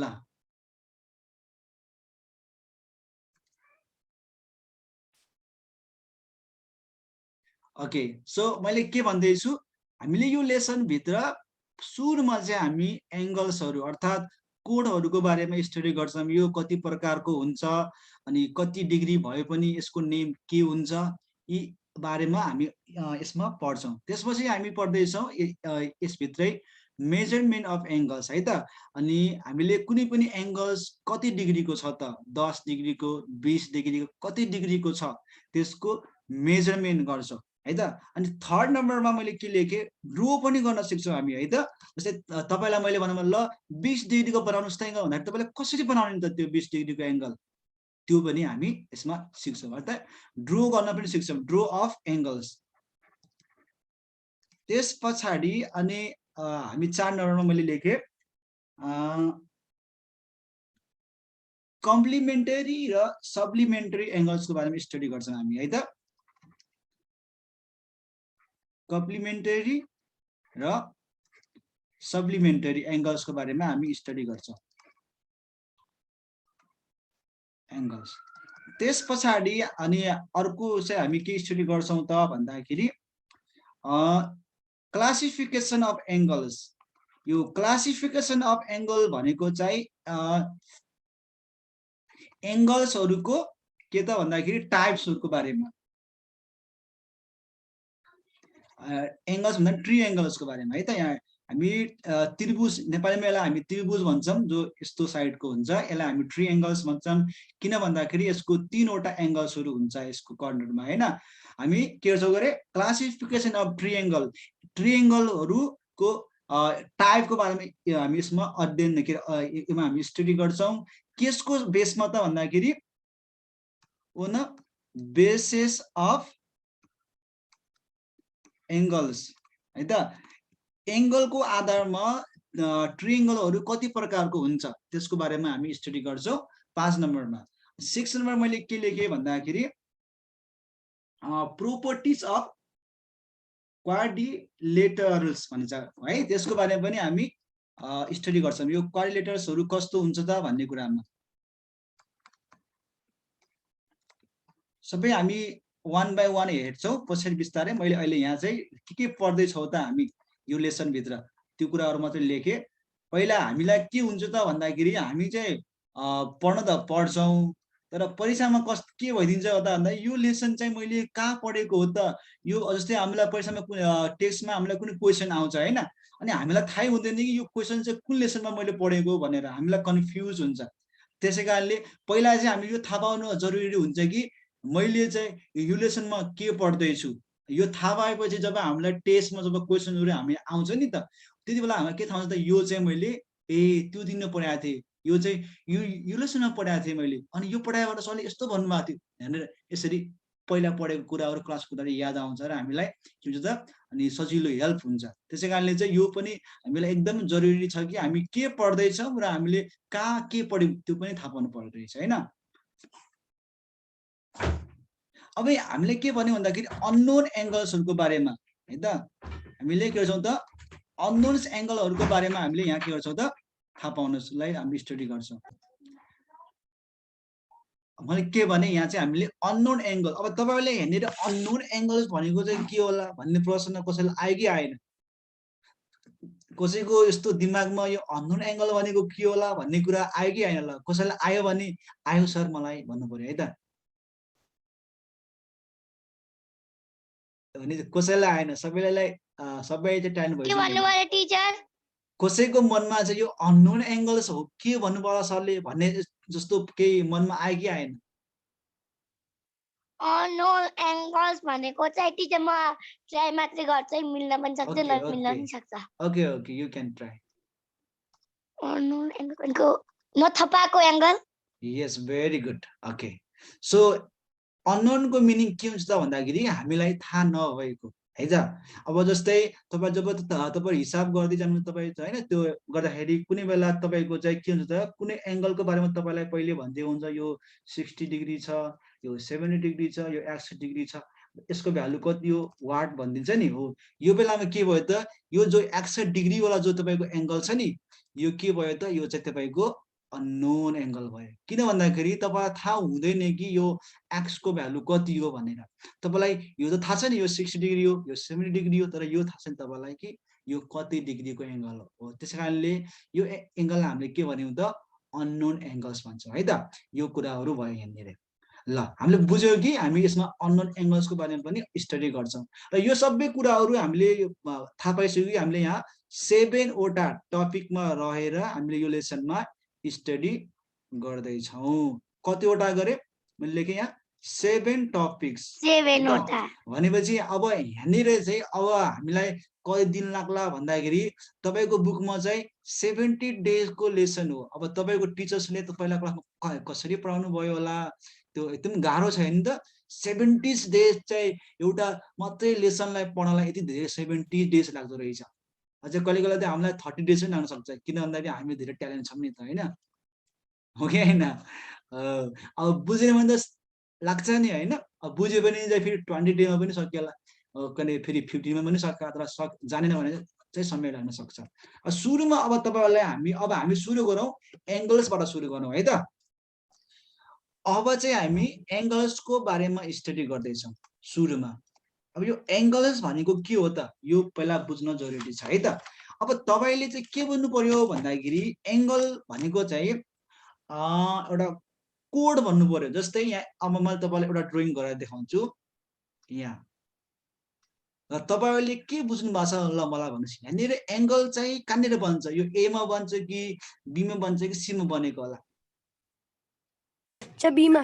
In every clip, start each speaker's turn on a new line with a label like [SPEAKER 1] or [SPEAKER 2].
[SPEAKER 1] ल okay so मैले के भन्दैछु हामीले यो लेसन भित्र सुरुमा चाहिँ हामी एंगल्सहरु अर्थात कोणहरुको बारेमा स्टडी गर्छौं यो कति प्रकारको हुन्छ अनि कति डिग्री भए पनि यसको नेम के हुन्छ यी बारेमा हामी यसमा पढ्छौं त्यसपछि हामी पढ्दै छौं यस भित्रै मेजरमेन्ट अफ एंगल्स है त अनि हामीले कुनै पनि एंगल्स कति डिग्रीको छ त 10 डिग्रीको 20 डिग्रीको कति डिग्रीको छ त्यसको मेजरमेन्ट गर्छौं है त अनि थर्ड नम्बरमा मैले के लेखे ड्रो पनि गर्न सिक्छौं हामी है त जस्तै तपाईलाई मैले भनौँ ल 20 डिग्रीको बनाउनुस् त एंगल भन्दा तपाईले कसरी बनाउने त त्यो 20 डिग्रीको एंगल त्यो पनि हामी यसमा सिक्छौं अर्थात ड्रो गर्न पनि सिक्छौं ड्रो अफ एंगल्स त्यसपछि अनि हामी 4 नम्बरमा मैले लेखे कम्प्लिमेन्टरी र सप्लिमेन्टरी एंगल्सको बारेमा स्टडी गर्छौं हामी है त कम्प्लिमेन्टरी र सप्लिमेन्टरी एंगल्सको बारेमा हामी स्टडी गर्छौं एंगल्स त्यसपछि अनि अर्को चाहिँ हामी के स्टडी गर्छौं त भन्दाखेरि क्लासिफिकेसन अफ एंगल्स यो क्लासिफिकेसन अफ एंगल भनेको चाहिँ एंगल्सहरुको के त भन्दाखेरि टाइप्सहरुको बारेमा एंगल्स भन्दा ट्रिएंगल्सको बारेमा है त यहाँ हामी त्रिभुज नेपालीमा यसलाई हामी त्रिभुज भन्छौं जो यस्तो साइडको हुन्छ यसलाई हामी ट्रिएंगल्स भन्छौं किन भन्दाखेरि यसको तीनवटा एंगल्सहरु हुन्छ यसको कर्नरमा हैन हामी के गर्छौं गरे क्लासिफिकेसन अफ ट्रिएंगलहरुको टाइपको बारेमा हामी यसमा अध्ययन यसमा हामी स्टडी गर्छौं केसको बेसमा त भन्दाखेरि on a basis of angles है त एंगलको आधारमा ट्रिएंगलहरु कति प्रकारको हुन्छ त्यसको बारेमा हामी स्टडी गर्छौं 5 नम्बरमा 6 नम्बर मैले के लेखे भन्दाखेरि प्रोपर्टिज अफ क्वाड्रिलेटरल्स भन्छ है त्यसको बारेमा पनि हामी स्टडी गर्छौं यो क्वाड्रिलेटरल्सहरु कस्तो हुन्छ त भन्ने कुरामा सबै हामी वन बाइ वन हेर्छौं पछि बिस्तारै मैले अहिले यहाँ चाहिँ के पढ्दै छौ त हामी यो लेसन भित्र त्यो कुराहरु मात्रै लेखे पहिला हामीलाई के हुन्छ त भन्दाखेरि हामी चाहिँ पढ्न त पढ्छौं तर परीक्षामा के भइदिन्छ त भन्दा यो लेसन चाहिँ मैले कहाँ पढेको हो त यो जस्तै हामीलाई परीक्षामा टेक्स्टमा हामीलाई कुनै क्वेशन आउँछ हैन अनि हामीलाई थाहै हुँदैन कि यो क्वेशन चाहिँ कुन लेसनमा मैले पढेको भनेर हामीलाई कन्फ्युज हुन्छ त्यसैकारणले पहिला चाहिँ हामी यो थाहा पाउनु जरुरी हुन्छ कि मैले चाहिँ यो लेसनमा के पढ्दै छु यो थाहा भएपछि जब हामीलाई टेस्टमा जब क्वेशनहरु हामी आउँछ नि त त्यति बेला हामीलाई के थाहा हुन्छ त यो चाहिँ मैले त्यो दिन पढाएको थिए यो चाहिँ यो लेसनमा पढाएको थिए मैले अनि यो पढाएबाट सरले यस्तो भन्नुभएको थियो भनेर यसरी पहिला पढेको कुराहरु क्लासको कुराहरु याद आउँछ र हामीलाई के हुन्छ त अनि सजिलो हेल्प हुन्छ त्यसैकारणले चाहिँ यो पनि हामीलाई एकदम जरुरी छ कि हामी के पढ्दै छौं र हामीले कहाँ के पढ्यौं त्यो पनि थाहा पाउनु पर्दै छ हैन अब हामीले के भन्यो भन्दाखेरि अननोन एंगल्सहरुको बारेमा है त हामीले के गर्छौं त अननोन एंगलहरुको बारेमा हामीले यहाँ के गर्छौं त थाहा पाउनलाई हामी स्टडी गर्छौं मैले के भने यहाँ चाहिँ हामीले अननोन एंगल अब तपाईहरुले हेर्ने अननोन एंगल्स भनेको चाहिँ के होला भन्ने प्रश्न कसैलाई आयो कि आएन कसैको यस्तो दिमागमा यो अननोन एंगल भनेको के होला भन्ने कुरा आयो कि आएन ल कसैलाई आयो भने आयो सर मलाई भन्नु पर्यो है त भने कसैलाई आएन सबैलाई सबै चाहिँ टाइम भयो
[SPEAKER 2] के भन्नु भयो टिचर
[SPEAKER 1] कसैको मनमा चाहिँ यो अननोन एंगल्स हो के भन्नु पर्ला सरले भन्ने जस्तो केही मनमा आयो कि आएन
[SPEAKER 2] अननोन एंगल्स भनेको चाहिँ टिचर म ट्राई मात्रै गर्छु मिल्न पनि सक्छ नमिल्न पनि सक्छ
[SPEAKER 1] okay okay you can try
[SPEAKER 2] unknown angle भनेको नथपाएको angle
[SPEAKER 1] yes very good okay so unknown को मिनिङ के हुन्छ त भन्दाखेरि हामीलाई थाहा नभएको है त अब जस्तै तपाई जब तपाई हिसाब गर्दै जानु तपाई हैन त्यो गर्दाखेरि कुनै बेला तपाईको चाहिँ के हुन्छ त कुनै एंगलको बारेमा तपाईलाई पहिले भन्दै हुन्छ यो 60 डिग्री छ यो 70 डिग्री छ यो 61 डिग्री छ यसको भ्यालु कति हो वाट भन्दिन्छ नि हो यो बेलामा के भयो त यो जो 61 डिग्री वाला जो तपाईको एंगल छ नि यो के भयो त यो चाहिँ तपाईको अननोन एङ्गल भयो। किन भन्दाखेरि तपाईँलाई थाहा हुँदैन कि यो एक्सको भ्यालु कति हो भनेर। तपाईँलाई यो त थाहा छ नि, यो 60 डिग्री हो, यो 70 डिग्री हो, तर यो थाहा छैन तपाईँलाई कि यो कति डिग्रीको एङ्गल हो। त्यसै कारणले यो एङ्गल हामीले के भन्यौँ त, अननोन एङ्गल्स भन्छौँ है त। यो कुराहरू भयो यहाँनिर। ल हामीले बुझ्यौँ कि हामी यसमा अननोन एङ्गल्सको बारेमा पनि स्टडी गर्छौँ र यो सबै कुराहरू हामीले थाहा पाइसक्यो कि हामीले यहाँ 7 वटा टपिकमा रहेर हामीले यो लेसनमा स्टडी गर्दैछौँ। कतिवटा गरे मैले लेखेँ यहाँ 7 टपिक्स
[SPEAKER 2] 7 वटा
[SPEAKER 1] भनेपछि अब यहाँनिर चाहिँ अब हामीलाई कति दिन लाग्ला भन्दाखेरि तपाईँको बुकमा चाहिँ 70 डेजको लेसन हो। अब तपाईँको टिचर्सले त पहिला क्लासमा कसरी पढाउनु भयो होला, त्यो एकदम गाह्रो छ नि त। 70 डेज चाहिँ एउटा मात्रै लेसनलाई पढ्नलाई यति धेरै 70 डेज लाग्दो रहेछ। अझै कहिले कहिले त हामीलाई 30 डेज पनि लाग्न सक्छ, किन भन्दाखेरि हामी धेरै ट्यालेन्ट छौँ नि त, होइन हो कि होइन। अब बुझेन भने त लाग्छ नि, होइन। अब बुझ्यो भने चाहिँ फेरि 20 डेमा पनि सकिएला, कहिले फेरि 15मा पनि सक्छ, तर जानेन भने चाहिँ समय लाग्न सक्छ। सुरुमा अब तपाईँहरूलाई हामी सुरु गरौँ, एङ्गल्सबाट सुरु गरौँ है त। अब चाहिँ हामी एङ्गल्सको बारेमा स्टडी गर्दैछौँ सुरुमा। अब यो एङ्गल्स भनेको के हो त, यो पहिला बुझ्न जरुरी छ है त। अब तपाईँले चाहिँ के बुझ्नु पर्यो भन्दाखेरि एङ्गल भनेको चाहिँ एउटा कोड भन्नु पर्यो। जस्तै यहाँ अब मैले तपाईँलाई एउटा ड्रइङ गरेर देखाउँछु यहाँ, र तपाईँहरूले के बुझ्नु भएको छ ल मलाई भन्नुहोस्। यहाँनिर एङ्गल चाहिँ कहाँनिर बन्छ, यो एमा बन्छ कि बीमा बन्छ कि सीमा बनेको होला?
[SPEAKER 2] बीमा।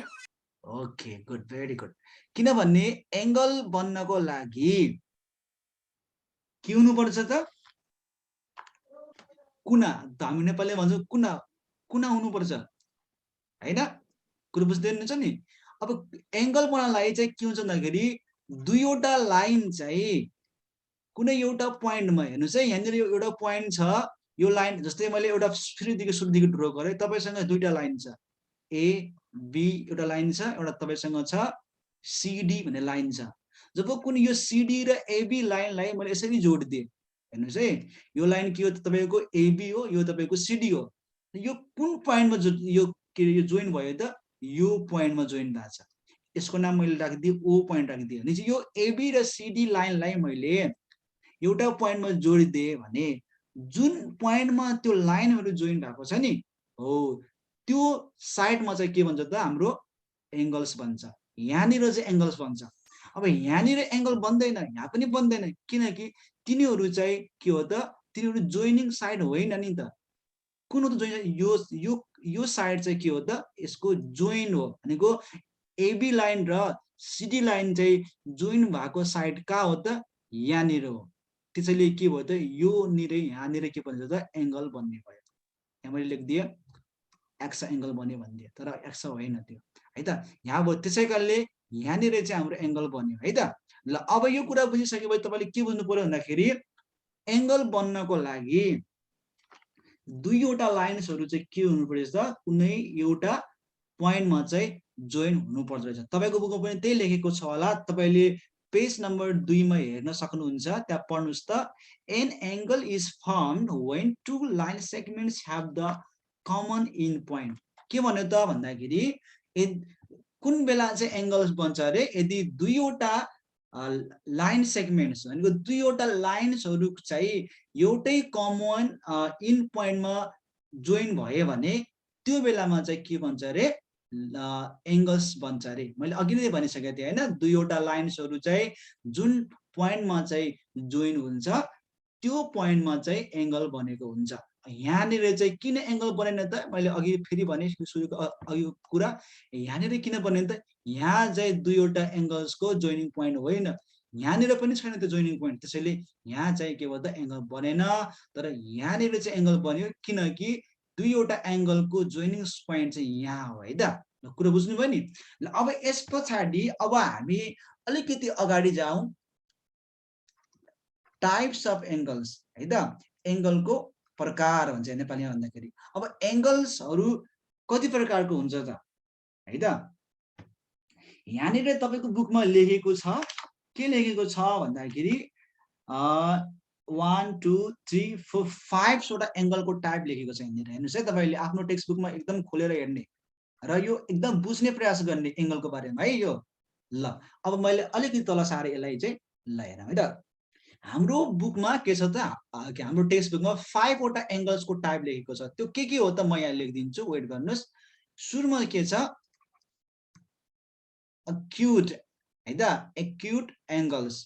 [SPEAKER 1] Okay good, very good. किनभने एङ्गल बन्नको लागि के हुनुपर्छ त, कुना। हामी नेपालीले भन्छौँ कुना, कुना हुनुपर्छ होइन, कुरो बुझ्दै हुनुहुन्छ नि। अब एङ्गल बनाउनलाई चाहिँ के हुन्छ भन्दाखेरि दुईवटा लाइन चाहिँ कुनै एउटा पोइन्टमा, हेर्नुहोस् है, यहाँनिर एउटा पोइन्ट छ, यो लाइन जस्तै मैले एउटा सुरुदेखि ड्र गरेँ, तपाईँसँग दुईटा लाइन छ, ए बी एउटा लाइन छ, एउटा तपाईँसँग छ सिडी भन्ने लाइन छ। जब कुनै यो सिडी र एबी लाइनलाई मैले यसरी जोडिदिएँ, हेर्नुहोस् है, यो लाइन के हो त, तपाईँको एबी हो, यो तपाईँको सिडी हो। यो कुन पोइन्टमा यो के यो जोइन भयो त, यो पोइन्टमा जोइन भएको छ। यसको नाम मैले राखिदिएँ ओ पोइन्ट राखिदिएँ भने चाहिँ यो एबी र सिडी लाइनलाई मैले एउटा पोइन्टमा जोडिदिएँ भने जुन पोइन्टमा त्यो लाइनहरू जोइन भएको छ नि, हो त्यो साइडमा चाहिँ के भन्छ त, हाम्रो एङ्गल्स बन्छ। यहाँनिर चाहिँ एङ्गल्स बन्छ। अब यहाँनिर एङ्गल बन्दैन, यहाँ पनि बन्दैन, किनकि तिनीहरू चाहिँ के हो त, तिनीहरू जोइनिङ साइड होइन नि त। कुन हो त जोइन, यो साइड चाहिँ के हो त, यसको जोइन हो। भनेको एबी लाइन र सिडी लाइन चाहिँ जोइन भएको साइड कहाँ हो त, यहाँनिर हो। त्यसैले के भयो त, यो निरै यहाँनिर के भन्छ त, एङ्गल बन्ने भयो। यहाँ मैले लेखिदिएँ एक्स एङ्गल बन्यो भनिदिएँ, तर एक्स होइन त्यो है त, यहाँ भयो। त्यसै कारणले यहाँनिर चाहिँ हाम्रो एङ्गल बन्यो है त। ल अब यो कुरा बुझिसकेपछि तपाईँले के बुझ्नु पर्यो भन्दाखेरि एङ्गल बन्नको लागि दुईवटा लाइन्सहरू चाहिँ के हुनुपर्छ त, कुनै एउटा पोइन्टमा चाहिँ जोइन हुनुपर्छ रहेछ। तपाईँको बुकमा पनि त्यही लेखेको छ होला, तपाईँले पेज नम्बर 2 मा हेर्न सक्नुहुन्छ, त्यहाँ पढ्नुहोस् त। An angle is formed when two line segments have the common end point. के भन्यो त भन्दाखेरि कुन बेला चाहिँ एङ्गल्स बन्छ अरे, यदि दुईवटा लाइन सेगमेन्ट्स भनेको दुईवटा लाइन्सहरू चाहिँ एउटै कमन इन पोइन्टमा जोइन भयो भने त्यो बेलामा चाहिँ के भन्छ अरे, एङ्गल्स बन्छ अरे। मैले अघि नै भनिसकेको थिएँ होइन, दुईवटा लाइन्सहरू चाहिँ जुन पोइन्टमा चाहिँ जोइन हुन्छ त्यो पोइन्टमा चाहिँ एङ्गल बनेको हुन्छ। यहाँनिर चाहिँ किन एङ्गल बनेन त, मैले अघि फेरि भने सुरुको अघिको कुरा, यहाँनिर किन बनेन त, यहाँ चाहिँ दुईवटा एङ्गल्सको जोइनिङ पोइन्ट होइन, यहाँनिर पनि छैन त्यो जोइनिङ पोइन्ट। त्यसैले यहाँ चाहिँ के भयो त, एङ्गल बनेन। तर यहाँनिर चाहिँ एङ्गल बन्यो, किनकि दुईवटा एङ्गलको जोइनिङ पोइन्ट चाहिँ यहाँ हो है त। कुरो बुझ्नुभयो नि। ल अब यस पछाडि अब हामी अलिकति अगाडि जाउँ, टाइप्स अफ एङ्गल्स है त, एङ्गलको प्रकार भन्छ नेपालीमा भन्दाखेरि। अब एङ्गल्सहरू कति प्रकारको हुन्छ त है त। यहाँनिर तपाईँको बुकमा लेखेको छ, के लेखेको छ भन्दाखेरि 1 2 3 4 5 वटा एंगलको टाइप लेखेको छ यहाँनिर हेर्नुस् है तपाईले आफ्नो टेक्स्ट बुकमा एकदम खोलेर हेर्ने र यो एकदम बुझ्ने प्रयास गर्ने एंगलको बारेमा है यो ल अब मैले अलिकति तल सारे यसलाई चाहिँ ल हेरौँ है त हाम्रो बुकमा के छ त हाम्रो टेक्स्ट बुकमा 5 वटा एंगल्सको टाइप लेखेको छ त्यो के हो त म यहाँ लेखिदिन्छु वेट गर्नुस् सुरुमा के छ acute है त acute angles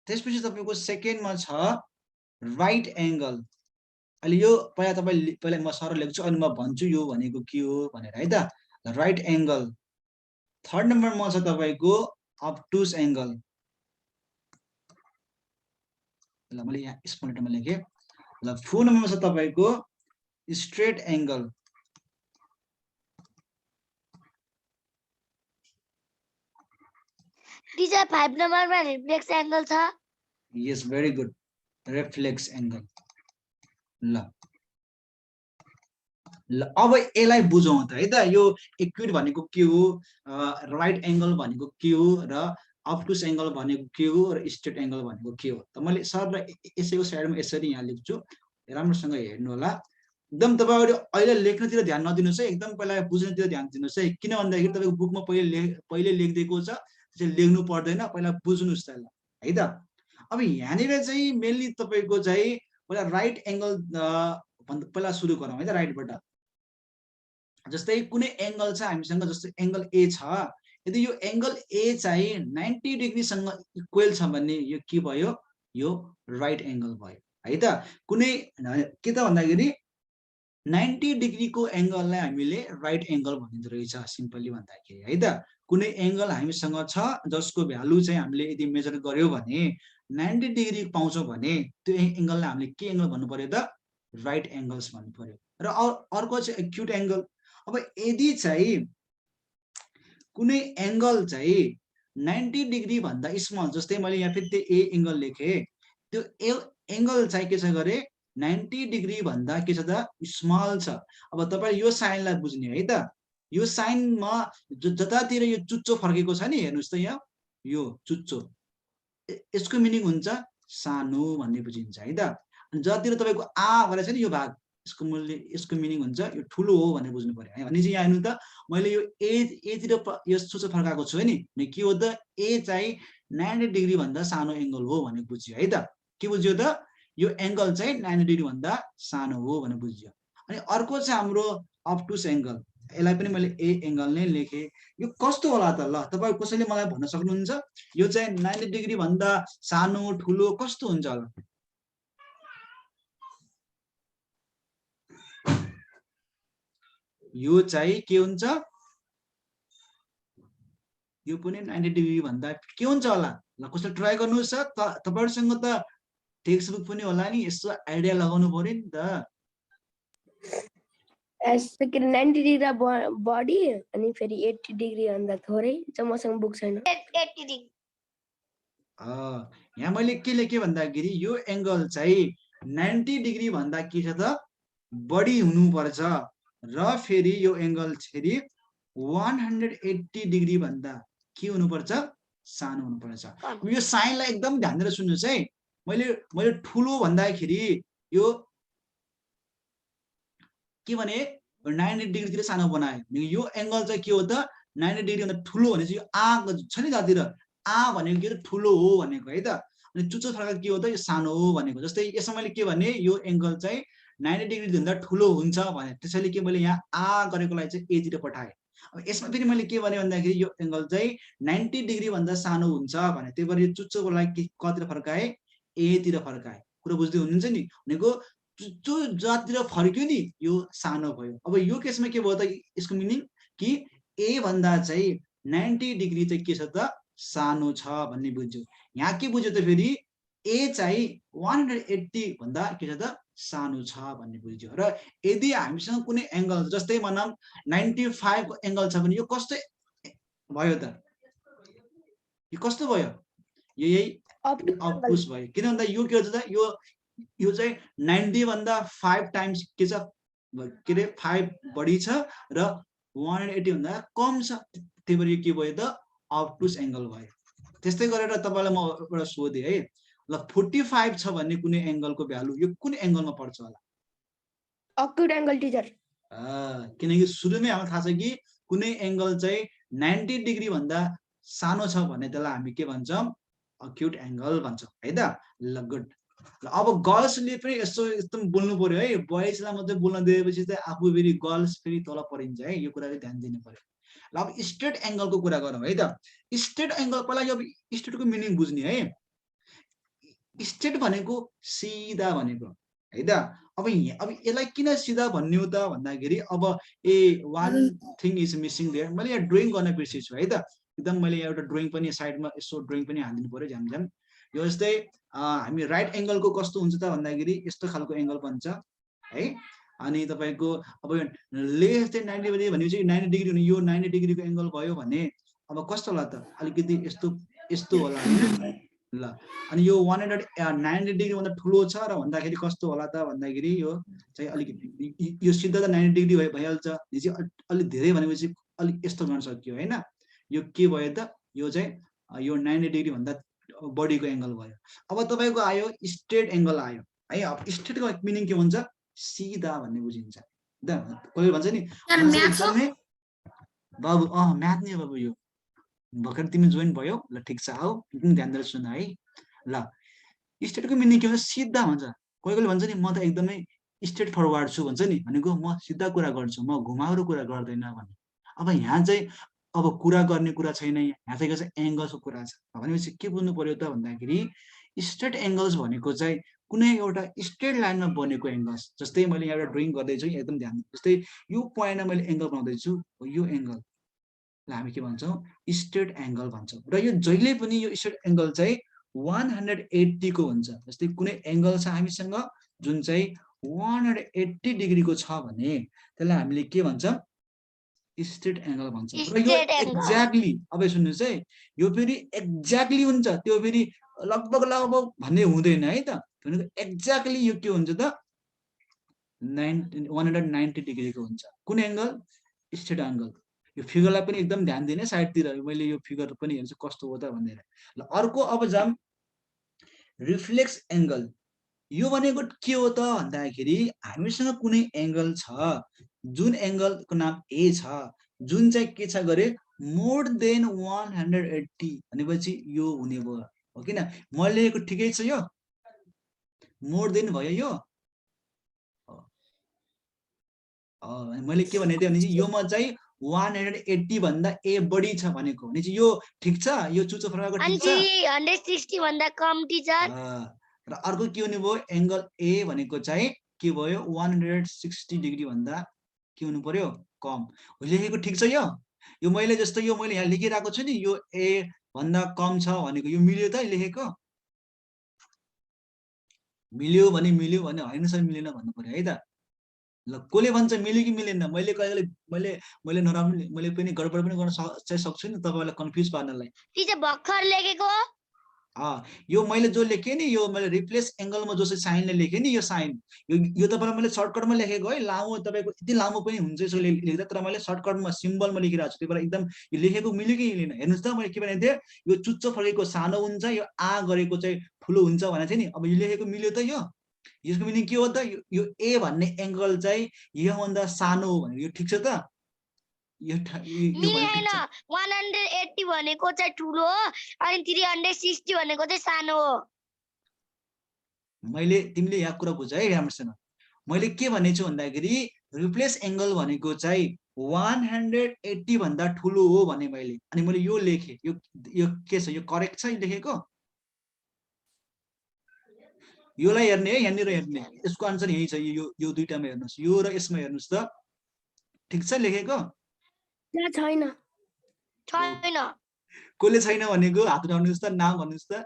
[SPEAKER 1] त्यसपछि तपाईको सेकेन्डमा छ राइट एंगल अहिले यो पहिला म सरल लेख्छु अनि म भन्छु यो भनेको के हो भनेर है त राइट एंगल थर्ड नम्बरमा छ तपाईको obtuse एंगल ल मैले यहाँ स्मल लेटरमा लेखे ल फोर्थ नम्बरमा छ तपाईको स्ट्रेट एंगल
[SPEAKER 2] टिचर 5 नम्बरमा रिफ्लेक्स एंगल छ
[SPEAKER 1] यस भेरी गुड रिफ्लेक्स एंगल ल अब यसलाई बुझौँ त है त यो एक्युट भनेको के हो राइट एंगल भनेको के हो र obtuse एंगल भनेको के हो र स्ट्रेट एंगल भनेको के हो त मैले सरलाई यसैको साइडमा यसरी यहाँ लेख्छु राम्रोसँग हेर्नु होला एकदम तपाईहरु अहिले लेख्नतिर ध्यान नदिनुस् है एकदम पहिला बुझ्नतिर ध्यान दिनुस् है किन भन्दाखेरि तपाईको बुकमा पहिले लेख्दिएको छ त्यसले लेख्नु पर्दैन पहिला बुझ्नुस् त्यसलाई है त अब यहाँनिर चाहिँ मेनली तपाईको चाहिँ पहिला राइट एंगल पहिला सुरु गरौँ है त राइटबाट जस्तै कुनै एंगल छ हामीसँग जस्तै एंगल ए छ यदि यो एंगल ए चाहिँ 90 डिग्री सँग इक्वल छ भने यो के भयो यो राइट एंगल भयो है त कुनै के त भन्दाखेरि 90 डिग्री को एंगललाई हामीले राइट एंगल भनिन्छ रहेछ सिम्पली भन्दाखेरि है त कुनै एंगल हामीसँग छ जसको भ्यालु चाहिँ हामीले यदि मेजर गर्यो भने 90 डिग्री पाउँछौं भने त्यो एंगललाई हामीले के एंगल भन्नु पर्यो त राइट एंगल्स भन्नु पर्यो र अर्को चाहिँ एक्युट एंगल अब यदि चाहिँ कुनै एंगल चाहिँ 90 डिग्री भन्दा स्मल जस्तै मैले यहाँ फेरि ए एंगल लेखे त्यो एंगल चाहिँ के छ गरे 90 डिग्री भन्दा के छ त स्मल छ अब तपाईले यो साइनलाई बुझ्ने है त यो साइनमा जतातिर यो चुच्चो फर्केको छ नि हेर्नुस् त यहाँ यो चुच्चो यसको मिनिङ हुन्छ सानो भन्ने बुझिन्छ है त अनि जतातिर तपाईको आ भनेको छ नि यो भाग यसको मिनिङ हुन्छ यो ठुलो हो भनेर बुझ्नु पर्यो है भने चाहिँ यहाँ हेर्नु त मैले यो ए तिर यो चुच्चो फर्काएको छु नि के हो त ए चाहिँ 90 डिग्री भन्दा सानो एंगल हो भनेर बुझ्यो है त के बुझ्यो त यो एंगल चाहिँ 90 डिग्री भन्दा सानो हो भनेर बुझ्यो अनि अर्को चाहिँ हाम्रो obtuse एंगल यसलाई पनि मैले ए एंगल नै लेखे यो कस्तो होला त ल तपाई कसैले मलाई भन्न सक्नुहुन्छ यो चाहिँ 90 डिग्री भन्दा सानो ठुलो कस्तो हुन्छ होला यो चाहिँ के हुन्छ यो पनि 90 डिग्री भन्दा के हुन्छ होला ल कसैले ट्राई गर्नुहोस् तपाईहरुसँग त टेक्स्ट बुक पनि होला नि यसो आइडिया लगाउनु पर्यो नि त
[SPEAKER 3] एस 90 डिग्री बॉडी अनि फेरि 80 डिग्री भन्दा थोरै चाहिँ मसँग बुक छैन
[SPEAKER 2] 80 डिग्री
[SPEAKER 1] यहाँ मैले के लेखे भन्दाखेरि यो एंगल चाहिँ 90 डिग्री भन्दा के छ त बढी हुनुपर्छ र फेरि यो एंगल फेरि 180 डिग्री भन्दा के हुनुपर्छ सानो हुनुपर्छ यो साइनलाई एकदम ध्यान दिएर सुन्नुस् है मैले ठुलो भन्दाखेरि यो के भने 90 डिग्री तिर सानो बनाए यो एंगल चाहिँ के हो त 90 डिग्री भन्दा ठुलो भने चाहिँ यो आ छ नि जतिर आ भनेको के ठुलो हो भनेको है त अनि चुच्चो फर्का के हो त यो सानो हो भनेको जस्तै यसमा मैले के भने यो एंगल चाहिँ 90 डिग्री भन्दा ठुलो हुन्छ भने त्यसैले के मैले यहाँ आ गरेकोलाई चाहिँ ए तिर पठाए अब यसमा फेरि मैले के भने भन्दाखेरि यो एंगल चाहिँ 90 डिग्री भन्दा सानो हुन्छ भने त्यही भएर यो चुच्चोको लागि कतिर फर्काए ए तिर फर्काए कुरा बुझ्दै हुनुहुन्छ नि भनेको जो जतिर फर्क्यो नि यो सानो भयो अब यो केसमा के भयो त यसको मिनिङ कि ए भन्दा चाहिँ 90 डिग्री चाहिँ के छ त सानो छ भन्ने बुझ्यो यहाँ के बुझ्यो त फेरि ए चाहिँ 180 भन्दा के छ त सानो छ भन्ने बुझ्यो र यदि हामीसँग कुनै एंगल जस्तै भनौं 95 को एंगल छ भने यो कस्तो भयो त यो कस्तो भयो यही obtuse भयो किन भन्दा यो के हुन्छ त यो चाहिँ 90 भन्दा 5 टाइम्स के छ के रे 5 बढी छ र 180 भन्दा कम छ त्यही भएर के भयो त obtuse एंगल भयो त्यस्तै गरेर तपाईलाई म एउटा सोधे है ल 45 छ भन्ने कुनै एंगलको भ्यालु यो कुन एंगलमा पर्छ होला?
[SPEAKER 3] Acute angle teacher.
[SPEAKER 1] किनकि सुरुमै हामीलाई थाहा छ कि कुनै एंगल चाहिँ 90 डिग्री भन्दा सानो छ भने त्यसलाई हामी के भन्छौं? अक्युट एंगल भन्छौं है त। ल गुड। अब गर्ल्सले पनि यसो एकदम बोल्नु पर्यो है। बोइजलाई मात्रै बोल्न दिएपछि चाहिँ आफू फेरि गर्ल्स फेरि तल परिन्छ है। यो कुरा चाहिँ ध्यान दिनु पर्यो। ल अब स्ट्रेट एंगलको कुरा गरौँ है त। स्ट्रेट एंगल पहिला यो स्ट्रेटको मिनिङ बुझ्ने है। स्ट्रेट भनेको सिधा भनेको है त। अब यसलाई किन सिधा भन्ने हो त भन्दाखेरि अब one thing is missing there. मैले यहाँ ड्रइङ गर्न बिर्सेछु है त। एकदम मैले एउटा ड्रइङ पनि साइडमा यसो ड्रइङ पनि हालिदिनु पर्यो झ्याम। यो जस्तै हामी राइट एंगलको कस्तो हुन्छ त भन्दाखेरि यस्तो खालको एंगल बन्छ है। अनि तपाईको अब लेफ्ट चाहिँ 90 डिग्री भनेपछि 90 डिग्री हुने यो 90 डिग्रीको एंगल भयो भने अब कस्तो होला त? अलिकति यस्तो होला हैन? ल अनि यो 190 डिग्री भन्दा ठुलो छ र भन्दाखेरि कस्तो होला त भन्दाखेरि यो चाहिँ अलिकति यो सिधा त 90 डिग्री भइहाल्छ। यो चाहिँ अलि धेरै भनेपछि अलि यस्तो गर्न सकियो हैन? यो के भयो त? यो चाहिँ यो 90 डिग्री भन्दा बढीको एंगल भयो। अब तपाईको आयो स्ट्रेट एंगल आयो है। अब स्ट्रेटको मिनिङ के हुन्छ? सिधा भन्ने बुझिन्छ। कसले भन्छ नि एकदमै बाबु म्याथ नि बाबु यो भर्खर तिमी जोइन भयो। ल ठिक छ आऊ तिमी ध्यान दिएर सुन है। ल स्ट्रेटको मिनिङ के भन्छ? सिधा भन्छ। कसले भन्छ नि म त एकदमै स्ट्रेट फरवर्ड छु भन्छ नि। भनेको म सिधा कुरा गर्छु, म घुमाउरो कुरा गर्दैन भन्ने। अब यहाँ चाहिँ अब कुरा गर्ने कुरा छैन, यहाँ चाहिँ एंगल्सको कुरा छ भनेपछि के बुझ्नु पर्यो त भन्दाखेरि स्ट्रेट एंगल्स भनेको चाहिँ कुनै एउटा स्ट्रेट लाइनमा बनेको एंगल्स। जस्तै मैले यहाँ एउटा ड्रइङ गर्दैछु एकदम ध्यान। जस्तै यो पोइन्टमा मैले एंगल बनाउँदैछु, यो एंगल हामी के भन्छौं? Straight angle भन्छौं। र यो जहिले पनि यो स्ट्रेट एंगल चाहिँ 180 को हुन्छ। जस्तै कुनै एंगल छ हामीसँग जुन चाहिँ 180 डिग्रीको छ भने त्यसलाई हामीले के भन्छौं? Straight angle भन्छौं। र यो एक्ज्याक्टली अब सुन्नुस् है, यो फेरि एक्ज्याक्टली हुन्छ, त्यो फेरि लगभग भन्ने हुँदैन है त। भनेको एक्ज्याक्टली यो के हुन्छ त? 190 डिग्रीको हुन्छ। कुन एंगल? Straight angle. यो फिगरलाई पनि एकदम ध्यान दिने साइडतिर। मैले यो फिगर पनि हेर्छु कस्तो हो त भनेर। ल अर्को अब जाम रिफ्लेक्स एंगल। यो भनेको के हो त भन्दाखेरि हामीसँग कुनै एंगल छ जुन एंगलको नाम ए छ, जुन चाहिँ के छ गरे मोर देन 180 भनेपछि यो हुने भयो हो किन? मैले लेखेको ठिकै छ यो? मोर देन भयो यो? मैले के भनेको थिएँ भने योमा चाहिँ 180 भन्दा ए बढी छ भनेको भने यो ठिक छ? यो चुचो फरकको ठिक छ?
[SPEAKER 2] 160 भन्दा कम टिचर।
[SPEAKER 1] र अर्को के हुने भयो? एंगल ए भनेको चाहिँ के भयो? 160 डिग्री भन्दा के हुनु पर्यो? कम। लेखेको ठिक छ यो? यो मैले जस्तो यो मैले यहाँ लेखिरहेको छु नि, यो ए भन्दा कम छ भनेको यो मिल्यो त लेखेको? मिल्यो भने होइन सर मिलेन भन्नु पर्यो है त। ल कसले भन्छ मिल्यो कि मिलेन? मैले कहिले मैले नराम्रो मैले पनि गडबड पनि गर्न चाहिँ सक्छु नि तपाईलाई कन्फ्युज पार्नलाई।
[SPEAKER 2] टिचर भर्खर लेखेको
[SPEAKER 1] यो मैले जो लेखेँ नि, यो मैले रिप्लेस एंगलमा जो साइनले लेखेँ नि, यो साइन यो तपाईलाई मैले सर्टकटमा लेखेको है। लामो तपाईको यति लामो पनि हुन्छ यसो लेख्दा, तर मैले सर्टकटमा सिम्बलमा लेखिरहेको छु। त्यही भएर एकदम यो लेखेको मिल्यो कि मिलेन हेर्नुस् त। मैले के भनेको थिएँ? यो चुच्चो फर्केको सानो हुन्छ, यो आ गरेको चाहिँ ठुलो हुन्छ भनेको थिएँ नि। अब यो लेखेको मिल्यो त? यसको मिनिङ के हो त? यो ए भन्ने एंगल चाहिँ यो भन्दा सानो हो भने यो ठिक छ त? यो
[SPEAKER 2] मिलेन। 180 भनेको चाहिँ ठुलो हो अनि 360 भनेको चाहिँ सानो हो।
[SPEAKER 1] मैले तिमीले यहाँ कुरा बुझ है राम्रोसँग। मैले के भनेछु भन्दाखेरि रिप्लेस एंगल भनेको चाहिँ 180 भन्दा ठुलो हो भने मैले, अनि मैले यो लेखेँ। यो के छ? यो करेक्ट छ लेखेको? योलाई हेर्ने है, यहाँनिर हेर्ने। यसको आन्सर यही छ। यो दुईटामा हेर्नुस्, यो र यसमा हेर्नुस् त। ठिक छ लेखेको?
[SPEAKER 3] छैन।
[SPEAKER 1] कसले छैन भनेको? हात उठाउनुस् त, नाम भन्नुस् त।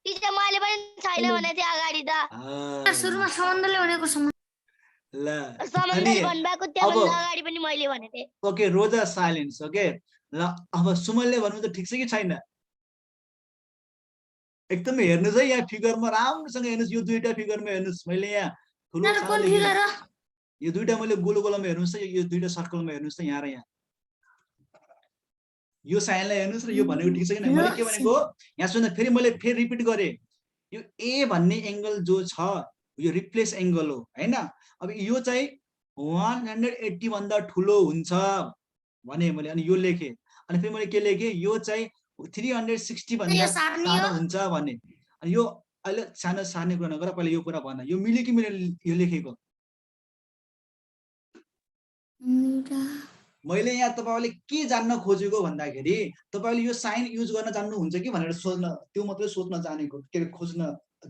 [SPEAKER 2] टिचर मैले पनि छैन भने थिए अगाडि त।
[SPEAKER 4] सुरुमा सम्बन्धले भनेको
[SPEAKER 1] ल
[SPEAKER 2] सम्बन्धले भन्नुभएको त्यहाँभन्दा अगाडि पनि मैले भनेको थिएँ।
[SPEAKER 1] ओके रोजा साइलेन्स। ओके ल अब सुमनले भन्नु त ठिक छ कि छैन? एकदमै हेर्नुस् है यहाँ फिगरमा राम्रोसँग हेर्नुस्। यो दुईटा फिगरमा हेर्नुस्। मैले यहाँ ठुलो यो दुईटा मैले गोलो गोलोमा हेर्नुस् त, यो दुईटा सर्कलमा हेर्नुस् त, यहाँ र यहाँ। यो साइनलाई हेर्नुस् र यो भनेको ठिक छ कि? मैले के भनेको यहाँ सुन, फेरि मैले रिपिट गरेँ। यो ए भन्ने एंगल जो छ यो रिप्लेस एंगल हो हैन। अब यो चाहिँ 180 भन्दा ठुलो हुन्छ भने मैले अनि यो लेखे अनि फेरि मैले के लेखे यो चाहिँ 360 भन्दा
[SPEAKER 4] यो सार्ने
[SPEAKER 1] सानो
[SPEAKER 4] हो।
[SPEAKER 1] हुन्छ भने अनि यो अहिले सानो सार्ने कुरा नगर पहिला यो कुरा भन यो मिल्यो कि मैले यो लेखेको मैले यहाँ तपाईहरुले के जान्न खोजेको भन्दाखेरि तपाईहरुले यो साइन युज गर्न जान्नुहुन्छ कि भनेर सोध्न त्यो मात्रै सोध्न जानेको के खोज्न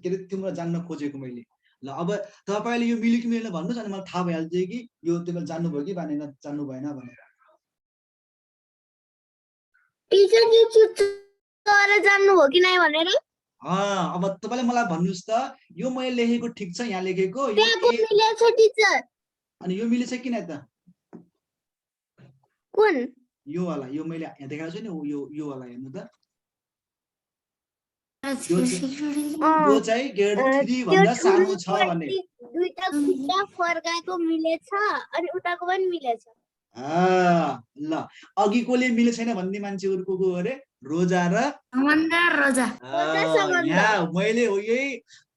[SPEAKER 1] के तिम्रो जान्न खोजेको मैले ल अब तपाईले यो मिल्यो कि मिलेन भन्नुस् अनि मलाई थाहा भइहाल्छ कि यो तिमीले जान्नु भयो कि भनेन जान्नु भएन भनेर
[SPEAKER 3] टिचर जी चुच्चो गरेर जान्नु हो कि नै भनेर
[SPEAKER 1] अब तपाईले मलाई भन्नुस् त यो मैले लेखेको ठीक छ यहाँ लेखेको यो
[SPEAKER 3] त्यहाँ कुन मिलेछ टिचर
[SPEAKER 1] अनि यो मिलेछ किन त
[SPEAKER 3] कुन
[SPEAKER 1] यो वाला यो मैले यहाँ देखाएको छु नि यो वाला हेर्नु त यो चाहिँ ग्रेड 3 भन्दा सानो छ भन्ने
[SPEAKER 3] दुईटा खुट्टा फर्काएको मिलेछ अनि उताको पनि मिलेछ
[SPEAKER 1] ल अघिकोले मिले छैन भन्ने मान्छेहरु को अरे रोजा र
[SPEAKER 4] रोजा
[SPEAKER 1] यहाँ मैले हो यही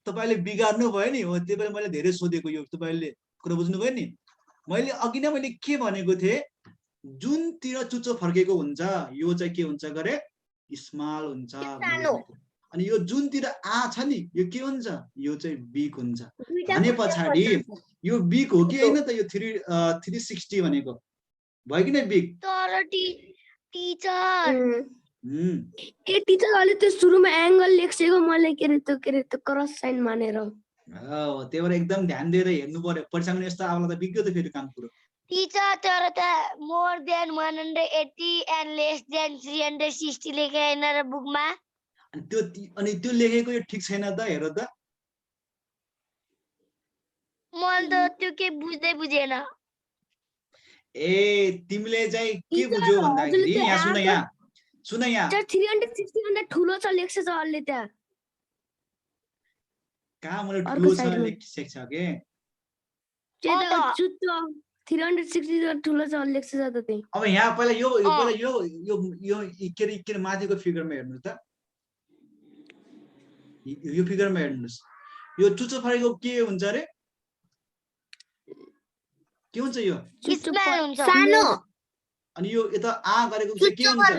[SPEAKER 1] तपाईले बिगार्नु भयो नि हो त्यही भएर मैले धेरै सोधेको यो तपाईले कुरा बुझ्नु भयो नि मैले अघि नै मैले के भनेको थिए जुनतिर चुच्चो फर्केको हुन्छ यो चाहिँ के हुन्छ गरे स्मल हुन्छ अनि यो जुनतिर आ छ नि यो के हुन्छ यो चाहिँ बिग हुन्छ भने पछाडी यो बिग हो कि हैन त यो 360 भनेको भयो कि नै बिग
[SPEAKER 2] तर टिचर
[SPEAKER 3] ए टिचर अहिले त्यो सुरुमा एंगल लेखेको मैले के रे त्यो क्रस साइन मानेर
[SPEAKER 1] त्यही भएर एकदम ध्यान दिएर हेर्नु पर्यो परीक्षामा यस्तो आउला त बिग्यो त फेरि काम पुरो
[SPEAKER 2] टिचर तर त more than 180 and less than 360 लेखे हैन र बुकमा
[SPEAKER 1] अनि त्यो लेखेको यो ठीक छैन त हेर त
[SPEAKER 2] मैले त त्यो के बुझेन
[SPEAKER 1] ए तिमीले चाहिँ के बुझ्यौ भन्दाखेरि यहाँ सुन यहाँ
[SPEAKER 3] 360 भन्दा ठुलो छ लेख्छ अहिले त्यहाँ
[SPEAKER 1] कहाँ मैले ठुलो छ लेखिसकेको छ के
[SPEAKER 3] त्यो त चुच्चो 360 त ठुलो छ लेख्छ त त्यही
[SPEAKER 1] अब यहाँ पहिला यो के माथिको फिगरमा हेर्नु त यो फिगरमा हेर्नुस् यो चुच्चो फरेको के हुन्छ रे के हुन्छ यो
[SPEAKER 3] सानो
[SPEAKER 1] अनि यो यता आ गरेको चाहिँ के हुन्छ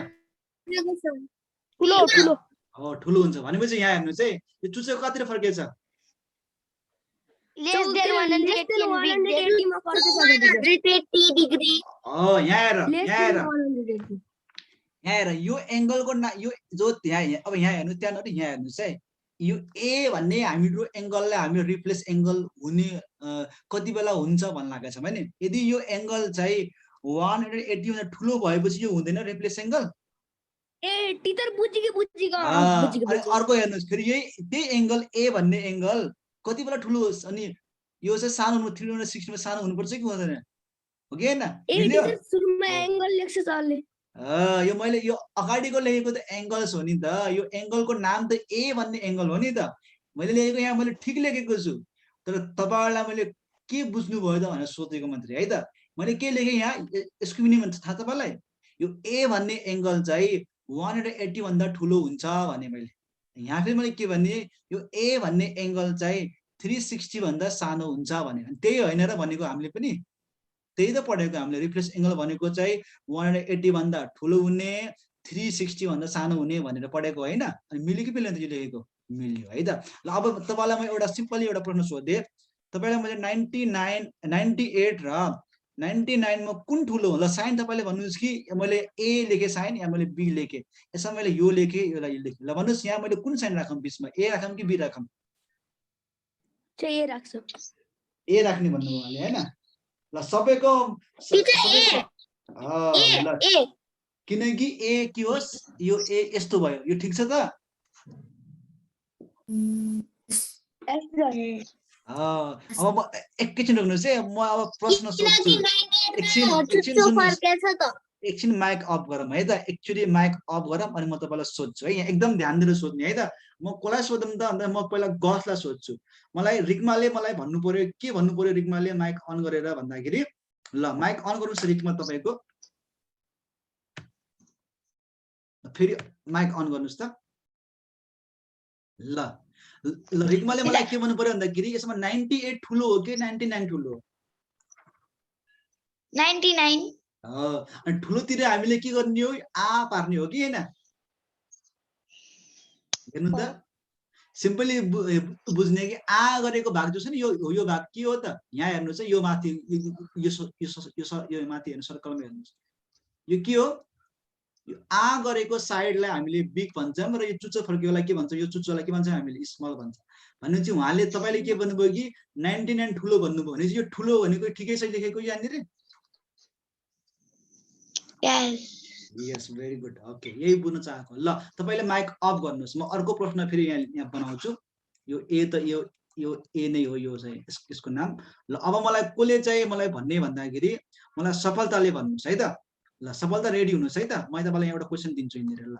[SPEAKER 3] ठुलो
[SPEAKER 1] ठुलो हुन्छ भनेपछि यहाँ हेर्नु चाहिँ यो चुच्चो कतिर फर्केछ
[SPEAKER 2] लेस देन 180
[SPEAKER 3] मा फर्केछ
[SPEAKER 2] 180 डिग्री
[SPEAKER 1] यहाँ हेर यो एंगलको यो जो यहाँ अब यहाँ हेर्नु त्यहाँ यहाँ हेर्नुस् है यो ए भन्ने हाम्रो एंगललाई हामी रिप्लेस एंगल हुने कति बेला हुन्छ भन्न लागेको छ भने यदि यो एंगल चाहिँ 180 भन्दा ठुलो भएपछि यो हुँदैन रिप्लेस एंगल
[SPEAKER 3] ए टिचर बुझिगे
[SPEAKER 1] अर्को हेर्नुस् फेरि यही त्यही एंगल ए भन्ने एंगल कति बेला ठुलो होस् अनि यो चाहिँ सानो हुनु 360 मा सानो हुनुपर्छ कि हुँदैन हो कि हैन
[SPEAKER 3] ए टिचर सुरुमा एंगल लेख्छ चल्ले
[SPEAKER 1] यो मैले यो अगाडिको लेखेको त एंगल्स हो नि त यो एंगलको नाम त ए भन्ने एंगल हो नि त मैले लेखेको यहाँ मैले ठीक लेखेको छु तर तपाईहरुलाई मैले के बुझ्नु भयो त भनेर सोचेको मात्रै है त मैले के लेखे यहाँ यसको मिनिङ भन्छ थाहा तपाईलाई यो ए भन्ने एंगल चाहिँ 180 भन्दा ठुलो हुन्छ भने मैले यहाँ फेरि मैले के भने यो ए भन्ने एंगल चाहिँ 360 भन्दा सानो हुन्छ भने त्यही होइन र भनेको हामीले पनि त्यही त पढेको हामीले रिप्लेस एंगल भनेको चाहिँ 180 भन्दा ठुलो हुने 360 भन्दा सानो हुने भनेर पढेको हैन अनि मिल्यो कि मिलेन त यो लेखेको मिल्यो है त ल अब तपाईलाई म एउटा सिम्पली एउटा प्रश्न सोधे तपाईलाई मैले 98 र 99 मा कुन ठुलो हो ल साइन तपाईले भन्नुस् कि मैले ए लेखे साइन या मैले बी लेखे यसमा मैले यो लेखे यसलाई यो लेखे ल भन्नुस् यहाँ मैले कुन साइन राखम बीचमा ए राखम कि बी राखम
[SPEAKER 3] चाहिँ ए राख्छु
[SPEAKER 1] ए राख्ने भन्नु उहाँले हैन ल सबैको ल किनकि ए के होस् यो ए यस्तो भयो यो ठीक छ त अब एकैछिन रोक्नुहोस् है म अब प्रश्न सोध्छु एकछिन माइक अफ गरौँ है त एक्चुअली माइक अफ गरौँ अनि म तपाईलाई सोध्छु है यहाँ एकदम ध्यान दिएर सोध्ने है त म कसलाई सोधौँ त भन्दा म पहिला गसलाई सोध्छु मलाई रिक्माले मलाई भन्नु पर्यो के भन्नु पर्यो रिक्माले माइक अन गरेर भन्दाखेरि ल माइक अन गर्नुस् रिक्मा तपाईको फेरि माइक अन गर्नुस् त ल ल रिकमाले मलाई के भन्नु पर्यो भन्दाखेरि यसमा 98 ठुलो हो कि 99 ठुलो हो?
[SPEAKER 4] 99
[SPEAKER 1] अनि ठुलोतिर हामीले के गर्ने हो? आ पार्ने हो कि हैन? हेर्नु त सिम्पली बुझ्ने कि आ गरेको भाग जो छ नि यो भाग के हो त? यहाँ हेर्नुस् है, यो माथि यो माथि हेर्नु, सर्कलमा हेर्नुस्, यो के हो? यो आ गरेको साइडलाई हामीले बिग भन्छौँ र यो चुच्चो फर्केकोलाई के भन्छौँ? यो चुच्चोलाई के भन्छौँ हामीले? स्मल भन्छ। भनेपछि उहाँले तपाईले के भन्नुभयो कि 99 ठुलो भन्नुभयो भने यो ठुलो भनेको ठिकै छ लेखेको यहाँनिर? यस भेरी गुड। ओके, यही बुझ्न चाहेको। ल तपाईले माइक अफ गर्नुस्। म अर्को प्रश्न फेरि यहाँ बनाउँछु। यो ए त यो ए नै हो, यो चाहिँ यसको नाम। ल अब मलाई कोले चाहिँ मलाई भन्ने भन्दाखेरि मलाई सफलताले भन्नुस् है त। ल सफलता रेडी हुनुस् है त। म तपाईलाई एउटा क्वेशन दिन्छु यिनीहरु। ल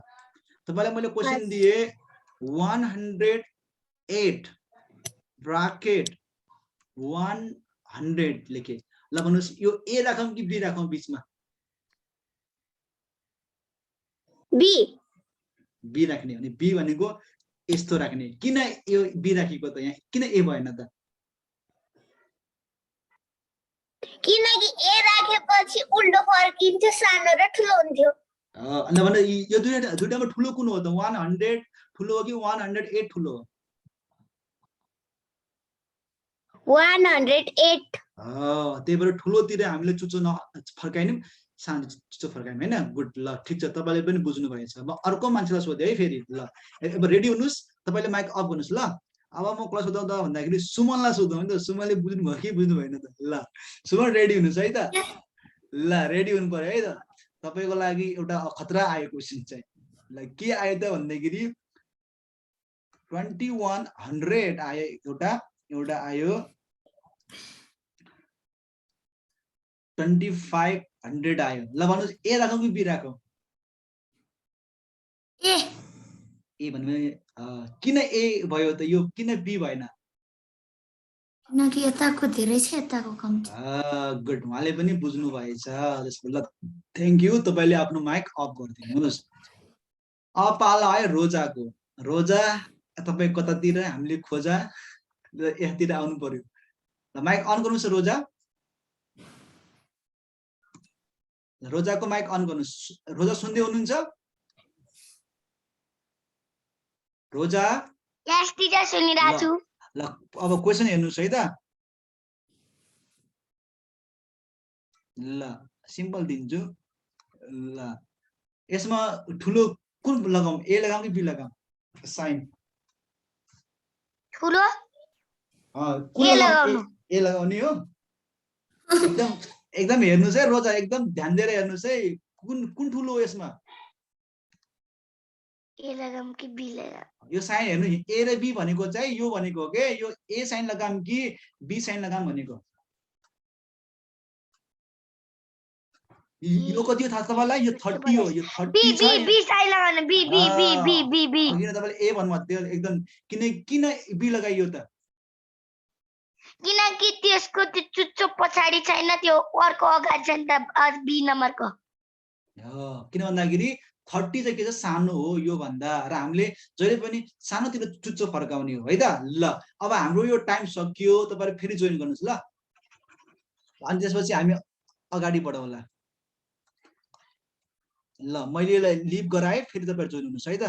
[SPEAKER 1] तपाईलाई मैले क्वेशन दिए 108 ब्राकेट 100 लेखे। ल भन्नुस् यो ए राखौं कि बी राखौं बीचमा? बी राख्ने। अनि बी भनेको यस्तो राख्ने। किन यो बी राखेको त? यहाँ किन ए भएन त?
[SPEAKER 4] किनकि ए राखेपछि उल्टो फर्किन्छ, सानो र ठुलो हुन्थ्यो।
[SPEAKER 1] अनि भने यो दुईटामा ठुलो कुन हो त? 100 ठुलो हो कि 108 ठुलो हो?
[SPEAKER 4] 108
[SPEAKER 1] त्यही भएर ठुलोतिर हामीले चुच्चो फर्काइनौँ, सानो चुच्चो फर्कायौँ हैन? गुड। ल ठिक छ, तपाईले पनि बुझ्नु भएछ। म अर्को मान्छेलाई सोधे है फेरि। ल अब रेडी हुनुस्, तपाईले माइक अफ गर्नुस्। ल अब म कसलाई सोधौँ त भन्दाखेरि सुमनलाई सोधौँ है त। सुमनले बुझ्नु भयो कि बुझ्नु भएन त? ल सुमन रेडी हुनुस् है त। ल रेडी हुनु पर्यो है त। तपाईको लागि एउटा खतरा आयो क्वेशन चाहिँ। ल के आयो त भन्दाखेरि 2100 आयो एउटा आयो 2500 आयो। ल भन्नुस् ए राखौं कि बी राखौं? ए भन्नु किन ए भयो त? यो किन बी भएन?
[SPEAKER 4] किनकि यताको धेरै छ, यताको कम छ।
[SPEAKER 1] गुड, उहाँले पनि बुझ्नु भएछ। ल थ्यांक यू। तपाईले आफ्नो माइक अफ गरिदिनुस्। अब पाला आयो रोजाको। रोजा तपाई कतातिर? हामीले खोजा यहाँतिर आउनु पर्यो। ल माइक अन गर्नुस् रोजा। रोजाको माइक अन गर्नुस्। रोजा सुन्दै हुनुहुन्छ? रोजा?
[SPEAKER 2] यस टिचर, सुनिरहेको छु।
[SPEAKER 1] ल अब क्वेशन हेर्नुस् है त। ल सिम्पल दिन्छु। ल यसमा ठुलो कुन लगाऊ? ए लगाऊ कि बी लगाऊ? साइन
[SPEAKER 2] ठुलो
[SPEAKER 1] कुन लगाऊ? ए लगाउने हो। एकदम हेर्नुस् है रोजा, एकदम ध्यान दिएर हेर्नुस् है। कुन ठुलो हो यसमा?
[SPEAKER 2] ए लगाम कि बी लगाम?
[SPEAKER 1] यो साइन हेर्नु, ए र बी भनेको चाहिँ यो भनेको हो के? यो ए साइन लगाम कि बी साइन लगाम भनेको? यो कति हो थाहा छ तपाईलाई? यो 30 हो। यो 30 छ।
[SPEAKER 2] बी साइन लगाउनु। बी
[SPEAKER 1] किन तपाईले ए भन्नुभएको थियो एकदम? किन बी लगाइयो त?
[SPEAKER 2] किनकि त्यसको त्यो चुच्चो पछाडि छैन, त्यो अर्को अगाडि छ नि त, बी नम्बरको।
[SPEAKER 1] किन भन्दाखेरि 30 चाहिँ के छ? सानो हो यो भन्दा। र हामीले जहिले पनि सानोतिर चुच्चो फर्काउने हो है त। ल अब हाम्रो यो टाइम सकियो। तपाईहरु फेरि जोइन गर्नुस् ल। अनि त्यसपछि हामी अगाडि बढौँला। ल मैले यसलाई लिभ गराए, फेरि तपाईहरु जोइन हुनुस् है त।